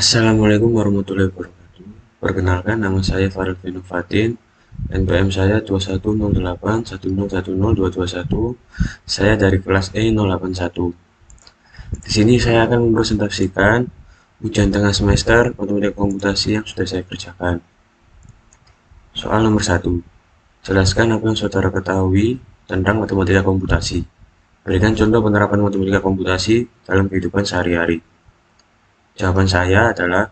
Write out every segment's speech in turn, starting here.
Assalamualaikum warahmatullahi wabarakatuh. Perkenalkan, nama saya Farel Fatin. NPM saya 210810102221. Saya dari kelas E081. Di sini saya akan mempresentasikan ujian tengah semester matematika komputasi yang sudah saya kerjakan. Soal nomor 1. Jelaskan apa yang saudara ketahui tentang matematika komputasi. Berikan contoh penerapan matematika komputasi dalam kehidupan sehari-hari. Jawaban saya adalah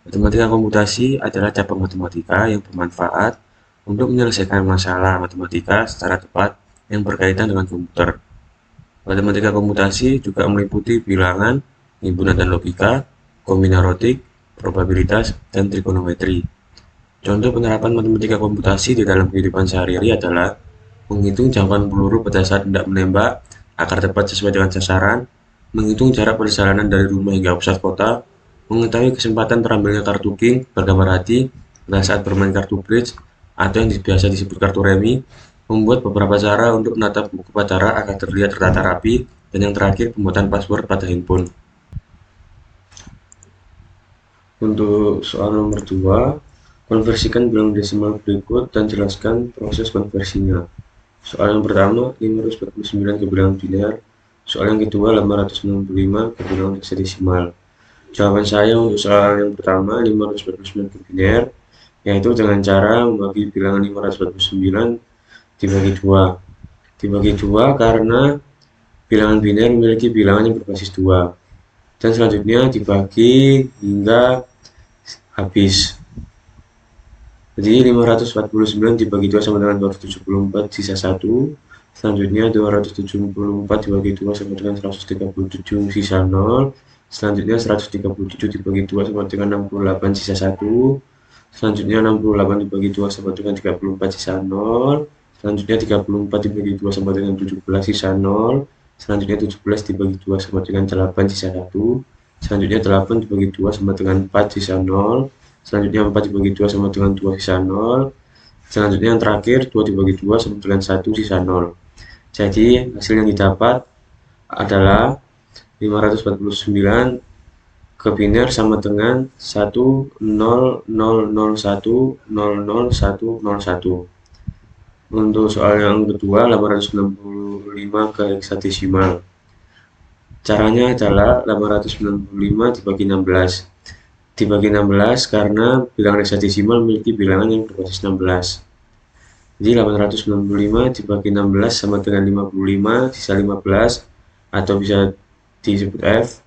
matematika komputasi adalah cabang matematika yang bermanfaat untuk menyelesaikan masalah matematika secara tepat yang berkaitan dengan komputer. Matematika komputasi juga meliputi bilangan, himpunan dan logika, kombinatoriik, probabilitas, dan trigonometri. Contoh penerapan matematika komputasi di dalam kehidupan sehari-hari adalah menghitung jangkauan peluru pada saat hendak menembak agar tepat sesuai dengan sasaran, menghitung jarak perjalanan dari rumah hingga pusat kota, mengetahui kesempatan terambilnya kartu king bergambar hati pada saat bermain kartu bridge atau yang biasa disebut kartu remi, membuat beberapa cara untuk menata buku pajara agar terlihat tertata rapi, dan yang terakhir pembuatan password pada handphone. Untuk soal nomor 2, konversikan bilangan desimal berikut dan jelaskan proses konversinya. Soal yang pertama, 549 ke bilangan biner. Soal yang kedua, 865 ke bilangan heksadesimal. Jawaban saya untuk soal yang pertama, 549 ke biner, yaitu dengan cara membagi bilangan 549 dibagi 2. Dibagi 2 karena bilangan biner memiliki bilangan yang berbasis 2. Dan selanjutnya dibagi hingga habis. Jadi 549 dibagi 2 sama dengan 274 sisa 1. Selanjutnya 274 dibagi 2 sama dengan 137 sisa 0. Selanjutnya 137 dibagi 2 sama dengan 68 sisa 1. Selanjutnya 68 dibagi 2 sama dengan 34 sisa 0. Selanjutnya 34 dibagi 2 sama dengan 17 sisa 0. Selanjutnya 17 dibagi 2 sama dengan 8 sisa 1. Selanjutnya 8 dibagi 2 sama dengan 4 sisa 0. Selanjutnya 4 dibagi 2 sama dengan 2 sisa 0. Selanjutnya yang terakhir 2 dibagi 2 sama dengan 1 sisa 0. Jadi hasil yang didapat adalah 549 ke biner sama dengan 1000100101. Untuk soal yang kedua, 865 ke heksadesimal. Caranya adalah 865 dibagi 16. Dibagi 16 karena bilangan heksadesimal memiliki bilangan yang berbasis 16. Jadi 865 dibagi 16 sama dengan 55 sisa 15 atau bisa disebut F.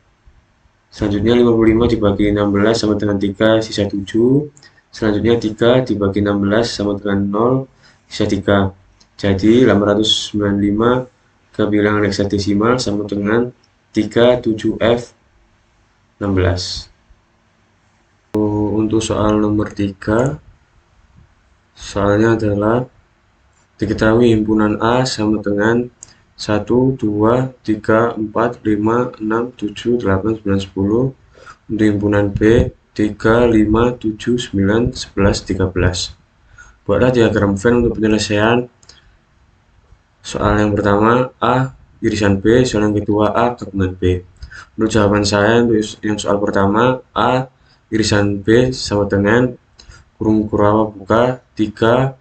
Selanjutnya 55 dibagi 16 sama dengan 3 sisa 7. Selanjutnya 3 dibagi 16 sama dengan 0 sisa 3. Jadi 895 ke bilangan heksadesimal sama dengan 37F 16. Untuk soal nomor 3, soalnya adalah diketahui himpunan A sama dengan 1, 2, 3, 4, 5, 6, 7, 8, 9, 10. Untuk himpunan B 3, 5, 7, 9, 11, 13. Buatlah diagram Venn untuk penyelesaian soal yang pertama A irisan B, soal yang kedua A gabungan B. Menurut jawaban saya untuk yang soal pertama A irisan B sama dengan kurung kurawa buka 3,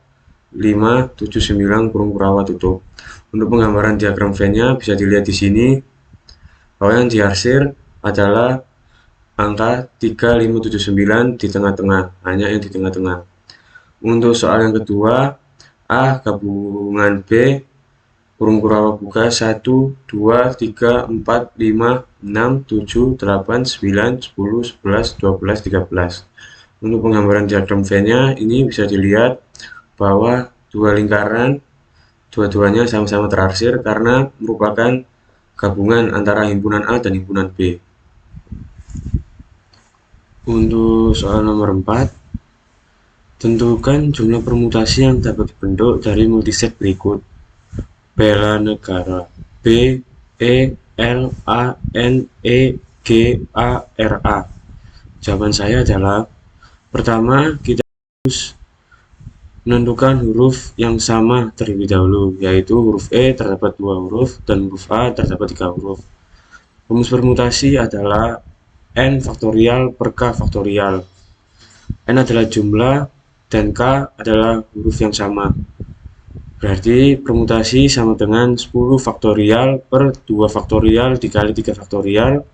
5, 7, 9 kurung kurawa tutup. Untuk penggambaran diagram Venn-nya bisa dilihat di sini bahwa yang diarsir adalah angka 3, 5, 7, 9 di tengah-tengah, hanya yang di tengah-tengah. Untuk soal yang kedua, A gabungan B kurung kurawa buka 1, 2, 3, 4, 5, 6, 7, 8, 9, 10, 11, 12, 13. Untuk penggambaran diagram Venn-nya ini bisa dilihat bahwa dua lingkaran dua-duanya sama-sama terarsir karena merupakan gabungan antara himpunan A dan himpunan B. Untuk soal nomor 4, tentukan jumlah permutasi yang dapat dibentuk dari multiset berikut. Bela negara B, E, L, A, N, E, G, A, R, A. Jawaban saya adalah pertama, kita harus menentukan huruf yang sama terlebih dahulu, yaitu huruf E terdapat 2 huruf dan huruf A terdapat 3 huruf. Rumus permutasi adalah n faktorial per k faktorial. N adalah jumlah dan K adalah huruf yang sama. Berarti permutasi sama dengan 10 faktorial per 2 faktorial dikali 3 faktorial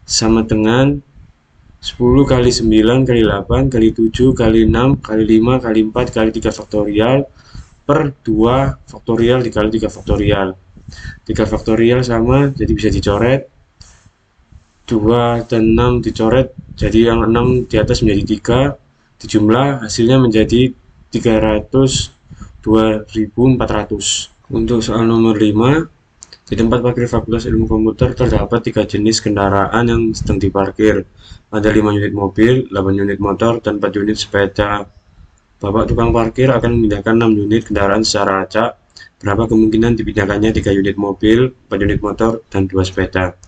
sama dengan 10 kali 9 kali 8 kali 7 kali 6 kali 5 kali 4 kali 3 faktorial per 2 faktorial dikali 3 faktorial. 3 faktorial sama, jadi bisa dicoret. 2 dan 6 dicoret, jadi yang 6 di atas menjadi 3. Dijumlah hasilnya menjadi 302.400. Untuk soal nomor 5, di tempat parkir Fakultas Ilmu Komputer terdapat 3 jenis kendaraan yang sedang diparkir. Ada 5 unit mobil, 8 unit motor, dan 4 unit sepeda. Bapak tukang parkir akan memindahkan 6 unit kendaraan secara acak. Berapa kemungkinan dipindahkannya 3 unit mobil, 4 unit motor, dan 2 sepeda?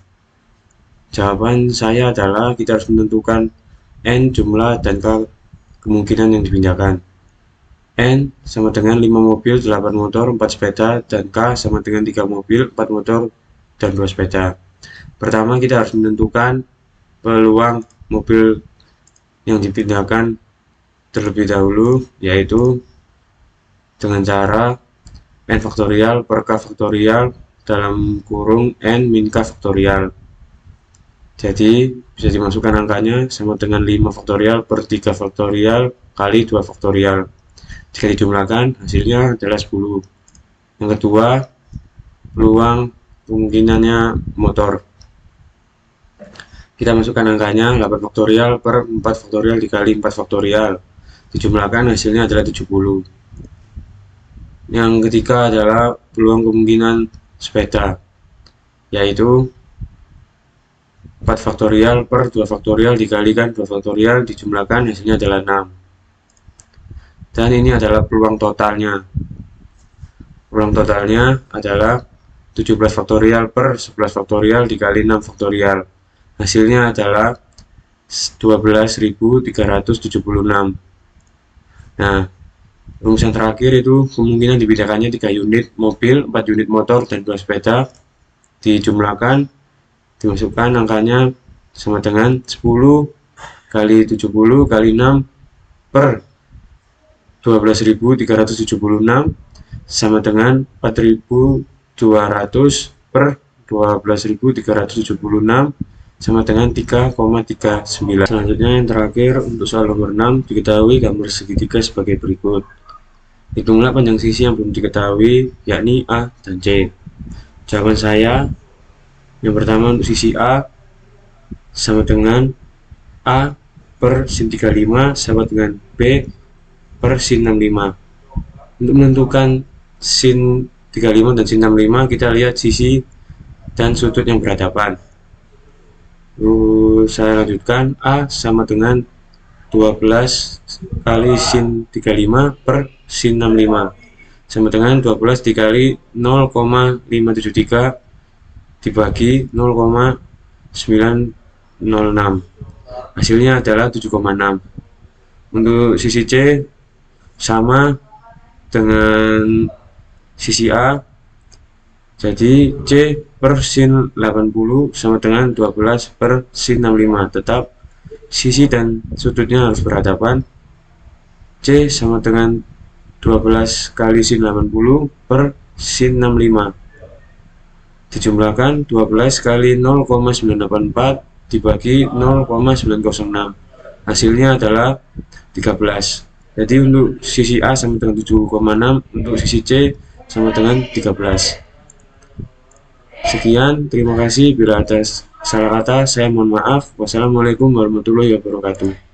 Jawaban saya adalah kita harus menentukan N jumlah dan K kemungkinan yang dipindahkan. N sama dengan 5 mobil, 8 motor, 4 sepeda, dan K sama dengan 3 mobil, 4 motor, dan 2 sepeda. Pertama, kita harus menentukan peluang mobil yang dipindahkan terlebih dahulu, yaitu dengan cara N faktorial per K faktorial dalam kurung N min K faktorial. Jadi bisa dimasukkan angkanya sama dengan 5 faktorial per 3 faktorial kali 2 faktorial. Jika dijumlahkan hasilnya adalah 10. Yang kedua, peluang kemungkinannya motor. Kita masukkan angkanya 8 faktorial per 4 faktorial dikali 4 faktorial. Dijumlahkan hasilnya adalah 70. Yang ketiga adalah peluang kemungkinan sepeda, yaitu 4 faktorial per 2 faktorial dikalikan 2 faktorial dijumlahkan hasilnya adalah 6. Dan ini adalah peluang totalnya. Peluang totalnya adalah 17 faktorial per 11 faktorial dikali 6 faktorial. Hasilnya adalah 12.376. Nah, rumus yang terakhir itu kemungkinan dipindahkannya 3 unit mobil, 4 unit motor, dan 2 sepeda. Dijumlahkan, dimasukkan angkanya sama dengan 10 kali 70 kali 6 per 12.376 sama dengan 4.200 per 12.376 sama dengan 3,39. Selanjutnya yang terakhir untuk soal nomor 6, diketahui gambar segitiga sebagai berikut. Hitunglah panjang sisi yang belum diketahui, yakni A dan C. Jawaban saya yang pertama untuk sisi A sama dengan A per sin 35 sama dengan B per sin 65. Untuk menentukan sin 35 dan sin 65, kita lihat sisi dan sudut yang berhadapan. Lalu saya lanjutkan, A sama dengan 12 kali sin 35 per sin 65 sama dengan 12 dikali 0,573 dibagi 0,906. Hasilnya adalah 7,6. Untuk sisi C sama dengan sisi A, jadi C per sin 80 sama dengan 12 per sin 65. Tetap sisi dan sudutnya harus berhadapan. C sama dengan 12 kali sin 80 per sin 65. Dijumlahkan 12 kali 0,984 dibagi 0,906. Hasilnya adalah 13. Jadi untuk sisi A sama dengan 7,6, untuk sisi C sama dengan 13. Sekian, terima kasih. Bila ada salah kata, saya mohon maaf. Wassalamualaikum warahmatullahi wabarakatuh.